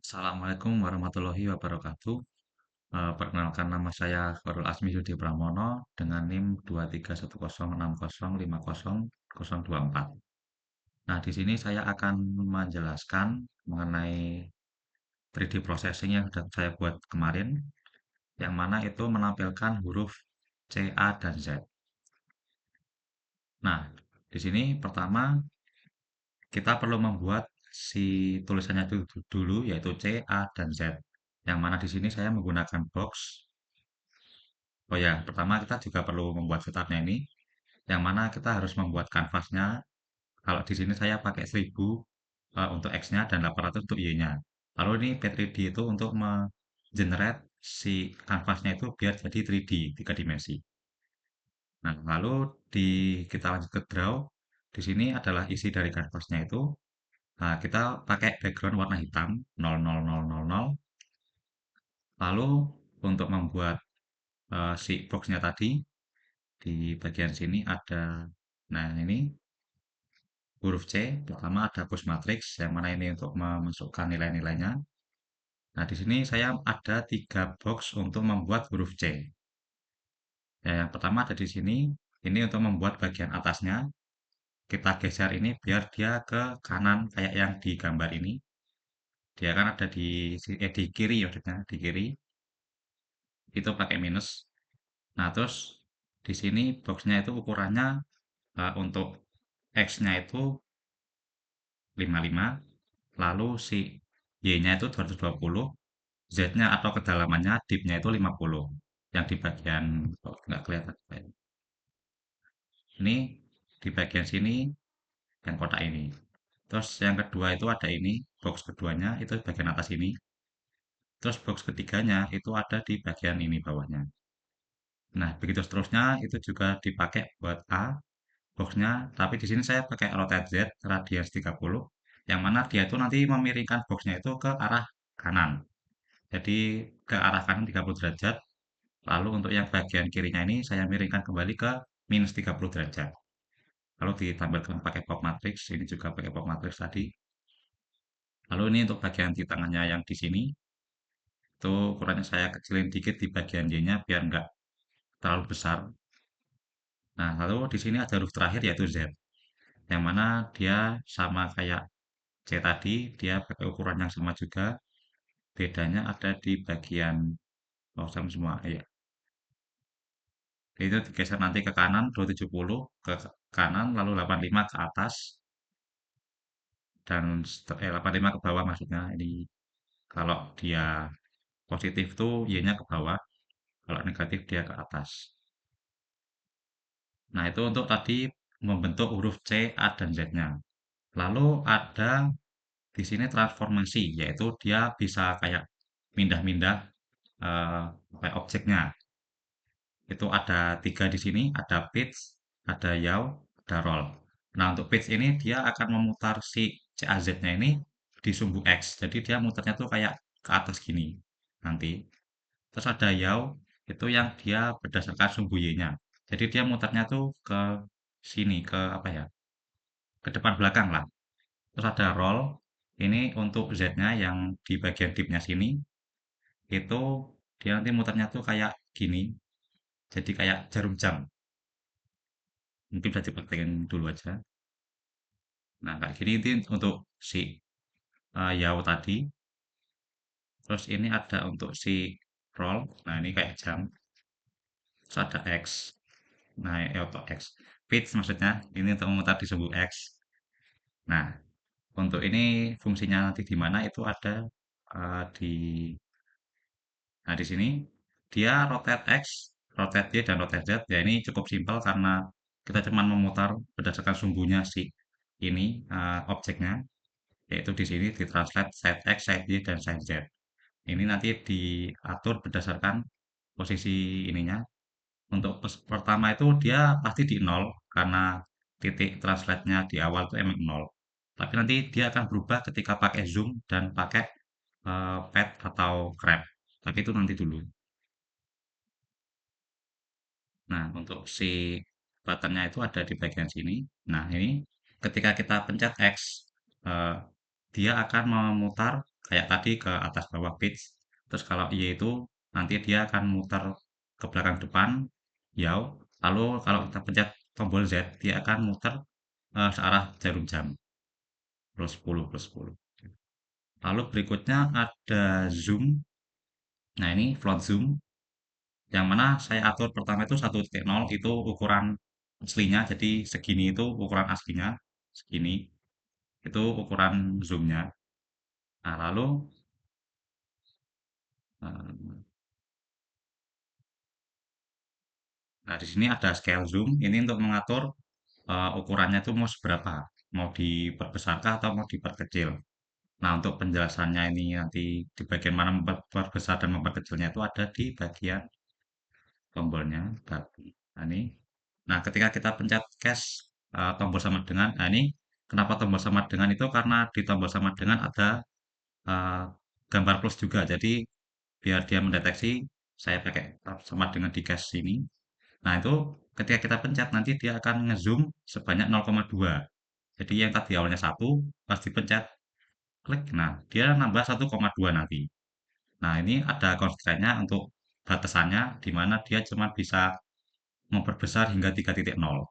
Assalamualaikum warahmatullahi wabarakatuh. Perkenalkan nama saya Khairul Asmi Yudi Pramono dengan NIM 23106050024. Nah, di sini saya akan menjelaskan mengenai 3D processing yang sudah saya buat kemarin, yang mana itu menampilkan huruf C, A, dan Z. Nah, di sini pertama kita perlu membuat si tulisannya itu dulu, yaitu C, A, dan Z. Yang mana di sini saya menggunakan box. Oh ya, pertama kita juga perlu membuat setup-nya ini, yang mana kita harus membuat kanvasnya. Kalau di sini saya pakai 1000 untuk X-nya dan 800 untuk Y-nya. Lalu ini P3D itu untuk generate si kanvasnya itu biar jadi 3D, 3 dimensi. Nah, lalu kita lanjut ke draw. Di sini adalah isi dari kanvasnya itu. Nah, kita pakai background warna hitam 00000. Lalu untuk membuat si box-nya tadi, di bagian sini ada, nah ini huruf C, pertama ada push matrix, yang mana ini untuk memasukkan nilai-nilainya. Nah, di sini saya ada 3 box untuk membuat huruf C. Ya, yang pertama ada di sini, ini untuk membuat bagian atasnya. Kita geser ini biar dia ke kanan kayak yang di gambar ini. Dia kan ada di kiri maksudnya, di kiri. Itu pakai minus. Nah, terus di sini boxnya itu ukurannya untuk X-nya itu 55, lalu si Y-nya itu 220, Z-nya atau kedalamannya deep-nya itu 50. Yang di bagian oh, nggak kelihatan. Ini di bagian sini yang kotak ini. Terus yang kedua itu ada ini, box keduanya itu bagian atas ini. Terus box ketiganya itu ada di bagian ini bawahnya. Nah, begitu seterusnya itu juga dipakai buat A boxnya, tapi di sini saya pakai rotate Z radius 30, yang mana dia itu nanti memiringkan boxnya itu ke arah kanan. Jadi ke arah kanan 30 derajat. Lalu untuk yang bagian kirinya ini saya miringkan kembali ke minus 30 derajat. Lalu ditampilkan pakai pop matrix, ini juga pakai pop matrix tadi. Lalu ini untuk bagian di tengahnya yang di sini, itu ukurannya saya kecilin dikit di bagian Y-nya biar nggak terlalu besar. Nah, lalu di sini ada huruf terakhir yaitu Z, yang mana dia sama kayak C tadi, dia pakai ukuran yang sama juga. Bedanya ada di bagian oh sama semua, iya. Itu digeser nanti ke kanan 270 ke kanan lalu 85 ke atas dan 85 ke bawah maksudnya. Ini kalau dia positif tuh Y-nya ke bawah, kalau negatif dia ke atas. Nah, itu untuk tadi membentuk huruf C, A, dan Z-nya. Lalu ada di sini transformasi, yaitu dia bisa kayak mindah-mindah kayak objeknya. Itu ada 3 di sini, ada pitch, ada yaw, ada roll. Nah, untuk pitch ini dia akan memutar si CAZ-nya ini di sumbu X. Jadi dia muternya tuh kayak ke atas gini nanti. Terus ada yaw, itu yang dia berdasarkan sumbu Y-nya. Jadi dia muternya tuh ke sini, ke apa ya? Ke depan belakang lah. Terus ada roll, ini untuk Z-nya yang di bagian dip-nya sini, itu dia nanti muternya tuh kayak gini. Jadi kayak jarum jam. Mungkin bisa dipraktekin dulu aja. Nah, kayak gini itu untuk si Yao tadi. Terus ini ada untuk si roll. Nah, ini kayak jam. Terus ada X. Nah, auto X. Pitch maksudnya. Ini untuk memutar di sumbu X. Nah, untuk ini fungsinya nanti di mana itu ada di nah di sini dia rotate X, rotate Y dan rotate Z. Ya ini cukup simpel karena kita cuma memutar berdasarkan sumbunya si ini objeknya. Yaitu di sini ditranslate side X, side Y, dan side Z. Ini nanti diatur berdasarkan posisi ininya. Untuk pertama itu dia pasti di nol karena titik translate-nya di awal itu emang nol. Tapi nanti dia akan berubah ketika pakai zoom dan pakai pad atau grab. Tapi itu nanti dulu. Nah, untuk si buttonnya itu ada di bagian sini. Nah, ini ketika kita pencet X, eh, dia akan memutar kayak tadi ke atas bawah pitch. Terus kalau Y itu nanti dia akan muter ke belakang depan, jauh. Lalu kalau kita pencet tombol Z, dia akan muter searah jarum jam, plus 10, plus 10. Lalu berikutnya ada zoom. Nah, ini float zoom, yang mana saya atur pertama itu 1.0 itu ukuran aslinya, jadi segini itu ukuran aslinya, segini itu ukuran zoomnya. Nah, lalu eh, nah di sini ada scale zoom, ini untuk mengatur ukurannya itu mau seberapa, mau diperbesarkah atau mau diperkecil. Nah, untuk penjelasannya ini nanti di bagian mana memperbesar dan memperkecilnya itu ada di bagian tombolnya. Nah, ini. Nah, ketika kita pencet cash tombol sama dengan, nah ini kenapa tombol sama dengan itu karena di tombol sama dengan ada eh, gambar plus juga. Jadi biar dia mendeteksi saya pakai sama dengan di cash ini. Nah, itu ketika kita pencet nanti dia akan ngezoom sebanyak 0,2. Jadi yang tadi awalnya satu, pas dipencet klik, nah dia nambah 1,2 nanti. Nah, ini ada constraint-nya untuk batasannya di mana dia cuma bisa memperbesar hingga 3.0.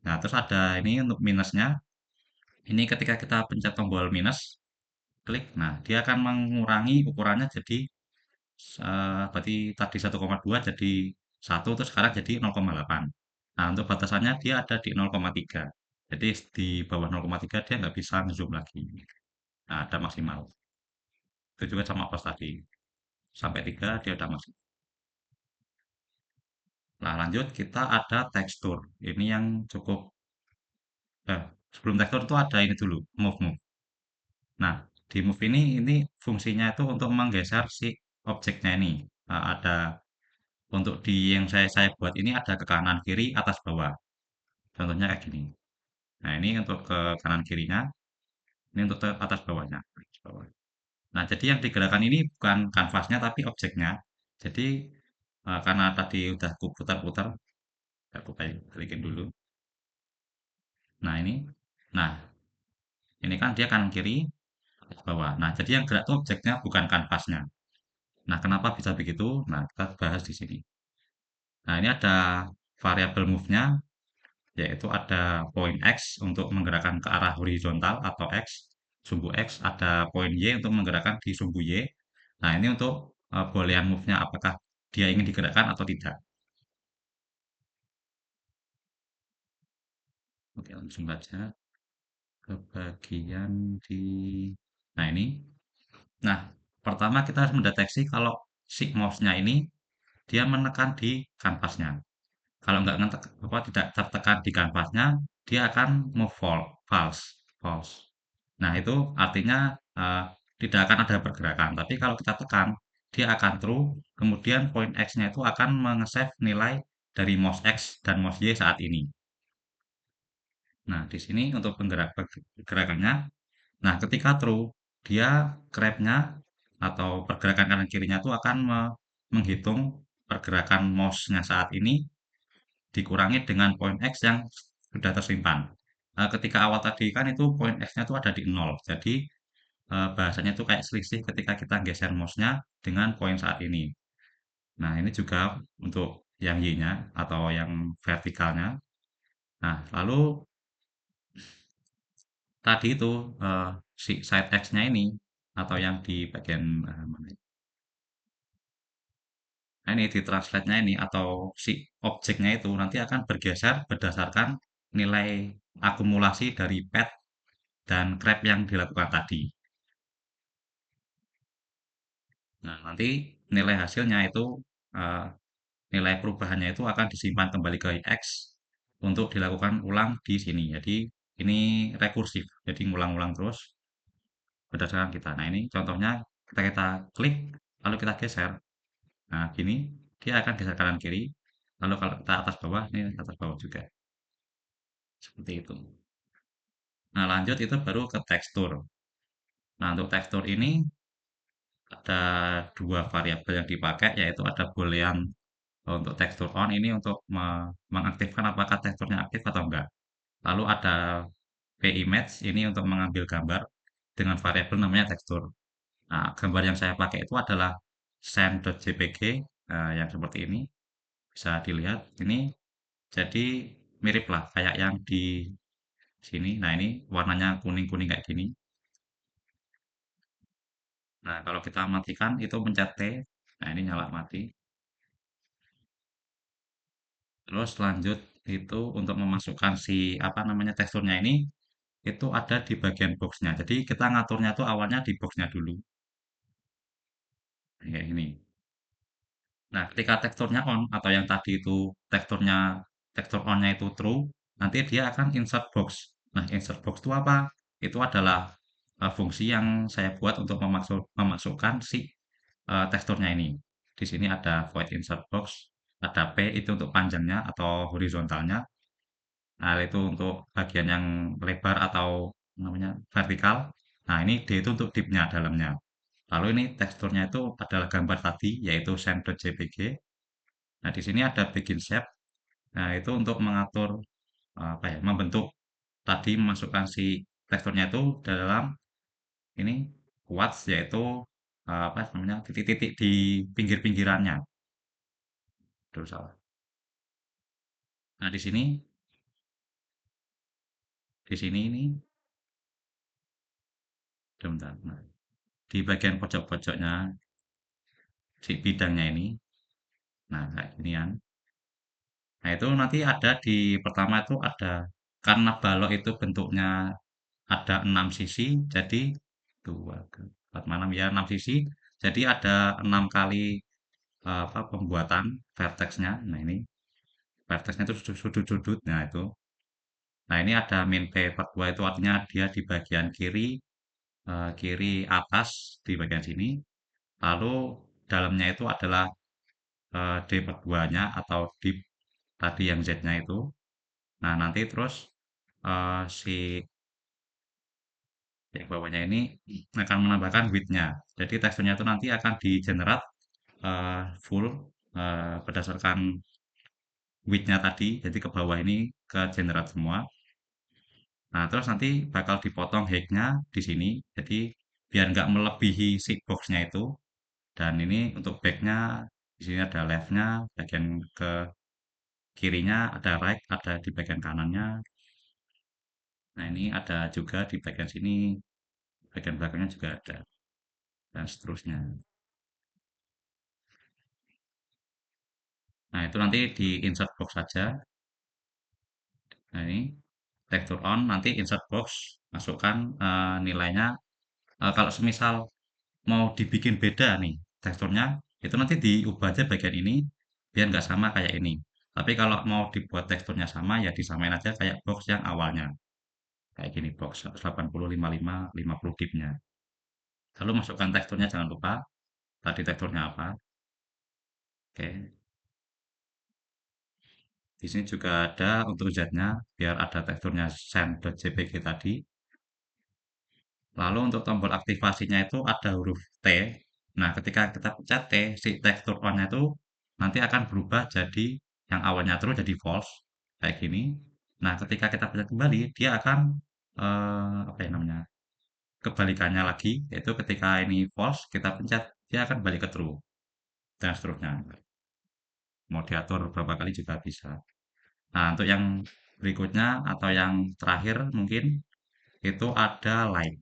Nah, terus ada ini untuk minusnya. Ini ketika kita pencet tombol minus, klik, nah dia akan mengurangi ukurannya jadi berarti tadi 1,2 jadi 1 terus sekarang jadi 0,8. Nah, untuk batasannya dia ada di 0,3. Jadi di bawah 0,3 dia nggak bisa ngezoom lagi. Nah, ada maksimal. Itu juga sama pas tadi. Sampai 3 dia udah maksimal. Nah, lanjut kita ada tekstur. Ini yang cukup sebelum tekstur itu ada ini dulu, move. Nah, di move ini fungsinya itu untuk menggeser si objeknya ini. Nah, ada untuk di yang saya buat ini ada ke kanan kiri atas bawah. Contohnya kayak gini. Nah, ini untuk ke kanan kirinya, ini untuk ke atas bawahnya. Atas bawah. Nah, jadi yang digerakkan ini bukan kanvasnya tapi objeknya. Jadi karena tadi udah aku putar-putar, aku balikin dulu. Nah, ini. Nah, ini kan dia kanan kiri atas bawah. Nah, jadi yang gerak itu objeknya bukan kanvasnya. Nah, kenapa bisa begitu? Nah, kita bahas di sini. Nah, ini ada variabel move-nya, yaitu ada poin X untuk menggerakkan ke arah horizontal atau X, sumbu X, ada poin Y untuk menggerakkan di sumbu Y. Nah, ini untuk boolean move-nya, apakah dia ingin digerakkan atau tidak. Oke, langsung saja ke bagian di... Nah, ini. Nah, pertama kita harus mendeteksi kalau si mouse-nya ini dia menekan di kanvasnya. Kalau nggak tidak tertekan di kanvasnya, dia akan move false, false. Nah, itu artinya tidak akan ada pergerakan. Tapi kalau kita tekan, dia akan true. Kemudian poin X-nya itu akan menge-save nilai dari mouse X dan mouse Y saat ini. Nah, di sini untuk pergerakannya. Nah, ketika true, dia grab-nya atau pergerakan kanan kirinya itu akan menghitung pergerakan mouse-nya saat ini dikurangi dengan poin X yang sudah tersimpan. Ketika awal tadi kan itu poin X-nya itu ada di 0. Jadi bahasanya itu kayak selisih ketika kita geser mouse-nya dengan poin saat ini. Nah, ini juga untuk yang Y-nya atau yang vertikalnya. Nah, lalu tadi itu si side X-nya ini atau yang di bagian mana ya? Nah, ini di translate-nya ini atau si objeknya itu nanti akan bergeser berdasarkan nilai akumulasi dari pad dan grab yang dilakukan tadi. Nah, nanti nilai hasilnya itu eh, nilai perubahannya itu akan disimpan kembali ke X untuk dilakukan ulang di sini. Jadi ini rekursif, jadi ngulang-ulang terus berdasarkan kita. Nah, ini contohnya kita klik lalu kita geser. Nah, gini dia akan geser kanan kiri. Lalu kalau kita atas bawah, ini atas bawah juga. Seperti itu. Nah, lanjut itu baru ke tekstur. Nah, untuk tekstur ini ada dua variabel yang dipakai, yaitu ada boolean untuk tekstur on ini untuk mengaktifkan apakah teksturnya aktif atau enggak. Lalu ada pimage ini untuk mengambil gambar dengan variabel namanya tekstur. Nah, gambar yang saya pakai itu adalah send.jpg, yang seperti ini. Bisa dilihat, ini jadi mirip lah kayak yang di sini. Nah, ini warnanya kuning-kuning kayak gini. Nah, kalau kita matikan itu pencet T. Nah, ini nyala mati. Terus lanjut itu untuk memasukkan si apa namanya teksturnya ini itu ada di bagian boxnya. Jadi kita ngaturnya tuh awalnya di boxnya dulu. Kayak gini. Nah, ketika teksturnya on atau yang tadi itu tekstur onnya itu true, nanti dia akan insert box. Nah, insert box itu apa? Itu adalah fungsi yang saya buat untuk memasukkan si teksturnya ini. Di sini ada void insert box, ada P itu untuk panjangnya atau horizontalnya. Nah, itu untuk bagian yang lebar atau namanya vertikal. Nah, ini D itu untuk deepnya dalamnya. Lalu ini teksturnya itu adalah gambar tadi, yaitu send.jpg. Nah, di sini ada begin shape. Nah, itu untuk mengatur apa ya, membentuk tadi memasukkan si teksturnya itu dalam ini quads yaitu apa namanya titik-titik di pinggir-pinggirannya. Terus salah. Nah, di sini ini sebentar. Nah, di bagian pojok-pojoknya si bidangnya ini. Nah, kayak ginian. Nah, itu nanti ada di pertama itu ada karena balok itu bentuknya ada 6 sisi, jadi 2, 4, 6 ya 6 sisi. Jadi ada 6 kali apa pembuatan vertexnya. Nah, ini vertexnya itu sudut-sudut. Nah, itu. Nah, ini ada min P per 2 itu artinya dia di bagian kiri kiri atas di bagian sini. Lalu dalamnya itu adalah D per 2-nya atau deep tadi yang Z-nya itu. Nah, nanti terus si yang bawahnya ini akan menambahkan width-nya. Jadi teksturnya itu nanti akan di-generate full berdasarkan width-nya tadi. Jadi ke bawah ini ke generate semua. Nah, terus nanti bakal dipotong height-nya di sini. Jadi biar nggak melebihi si box-nya itu. Dan ini untuk back-nya di sini ada left-nya, bagian ke kirinya ada right, ada di bagian kanannya. Nah, ini ada juga di bagian sini, bagian belakangnya juga ada, dan seterusnya. Nah, itu nanti di insert box saja. Nah, ini tekstur on, nanti insert box, masukkan nilainya. Kalau semisal mau dibikin beda nih teksturnya, itu nanti diubah aja bagian ini, biar nggak sama kayak ini. Tapi kalau mau dibuat teksturnya sama, ya disamain aja kayak box yang awalnya. Kayak gini, box 180, 55, 50 dipnya. Lalu masukkan teksturnya, jangan lupa. Tadi teksturnya apa. Oke. Di sini juga ada untuk Z-nya, biar ada teksturnya send.jpg tadi. Lalu untuk tombol aktivasinya itu ada huruf T. Nah, ketika kita pencet T, si tekstur on-nya itu nanti akan berubah jadi yang awalnya true jadi false. Kayak gini. Nah, ketika kita pencet kembali, dia akan apa ya namanya? Kebalikannya lagi, yaitu ketika ini false, kita pencet, dia akan balik ke true. Dan seterusnya. Mau diatur berapa kali juga bisa. Nah, untuk yang berikutnya atau yang terakhir mungkin itu ada light.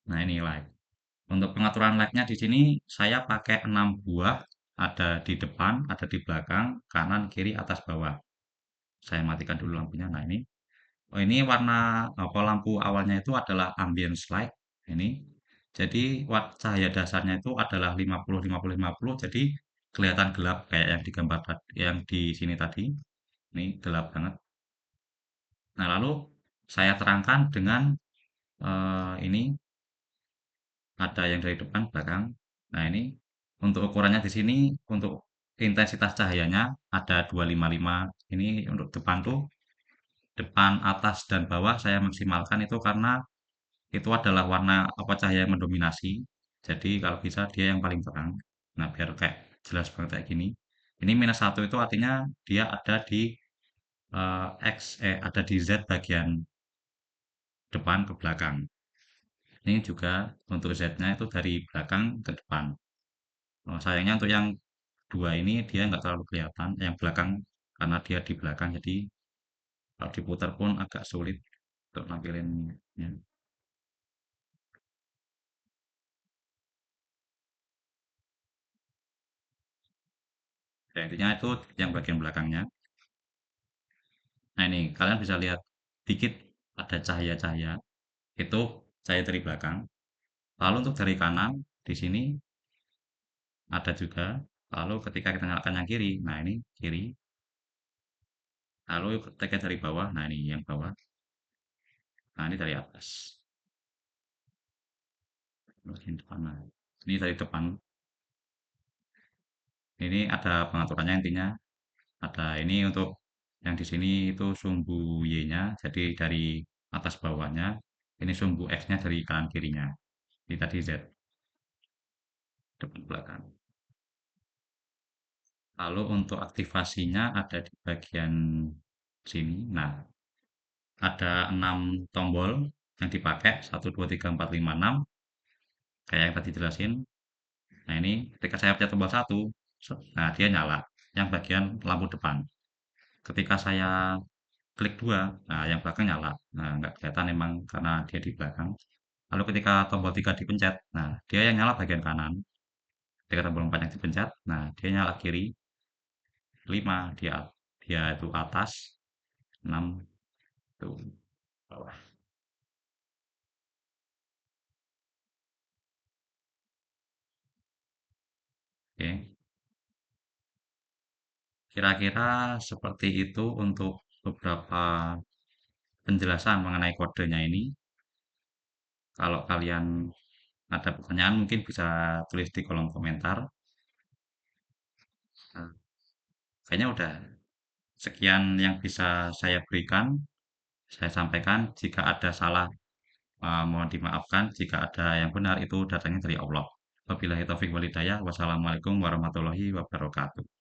Nah, ini light. Untuk pengaturan light-nya di sini saya pakai 6 buah, ada di depan, ada di belakang, kanan, kiri, atas, bawah. Saya matikan dulu lampunya. Nah, ini. Oh, ini warna apa lampu awalnya itu adalah ambience light. Ini. Jadi cahaya dasarnya itu adalah 50 50 50. Jadi kelihatan gelap kayak yang digambar yang di sini tadi. Ini gelap banget. Nah, lalu saya terangkan dengan ini ada yang dari depan, belakang. Nah, ini untuk ukurannya di sini untuk intensitas cahayanya ada 255. Ini untuk depan tuh depan, atas dan bawah saya maksimalkan itu karena itu adalah warna apa cahaya yang mendominasi. Jadi kalau bisa dia yang paling terang. Nah, biar kayak jelas banget kayak gini. Ini -1 itu artinya dia ada di ada di Z bagian depan ke belakang. Ini juga untuk Z-nya itu dari belakang ke depan. Sayangnya untuk yang dua ini dia nggak terlalu kelihatan, yang belakang karena dia di belakang jadi kalau diputar pun agak sulit untuk nampilinnya. Ya, intinya itu yang bagian belakangnya. Nah ini kalian bisa lihat dikit ada cahaya-cahaya itu cahaya dari belakang. Lalu untuk dari kanan di sini ada juga. Lalu ketika kita nyalakan yang kiri, nah ini kiri. Lalu ketika dari bawah, nah ini yang bawah. Nah ini dari atas. Bagian depan. Nah, ini dari depan. Ini ada pengaturannya intinya. Ada ini untuk yang di sini itu sumbu Y-nya, jadi dari atas bawahnya. Ini sumbu X-nya dari kanan kirinya. Ini tadi Z, depan belakang. Lalu untuk aktivasinya ada di bagian sini. Nah, ada 6 tombol yang dipakai, 1, 2, 3, 4, 5, 6. Kayak yang tadi jelasin. Nah, ini ketika saya pencet tombol 1, nah dia nyala. Yang bagian lampu depan. Ketika saya klik 2, nah yang belakang nyala. Nah, nggak kelihatan memang karena dia di belakang. Lalu ketika tombol 3 dipencet, nah dia yang nyala bagian kanan. Ketika tombol 4 yang dipencet, nah dia nyala kiri. 5 dia dia itu atas, 6 itu bawah. Oke. Kira-kira seperti itu untuk beberapa penjelasan mengenai kodenya ini. Kalau kalian ada pertanyaan mungkin bisa tulis di kolom komentar. Nah, kayaknya udah sekian yang bisa saya berikan. Saya sampaikan jika ada salah, mohon dimaafkan. Jika ada yang benar itu datangnya dari Allah. Wabillahi taufik walhidayah. Wassalamualaikum warahmatullahi wabarakatuh.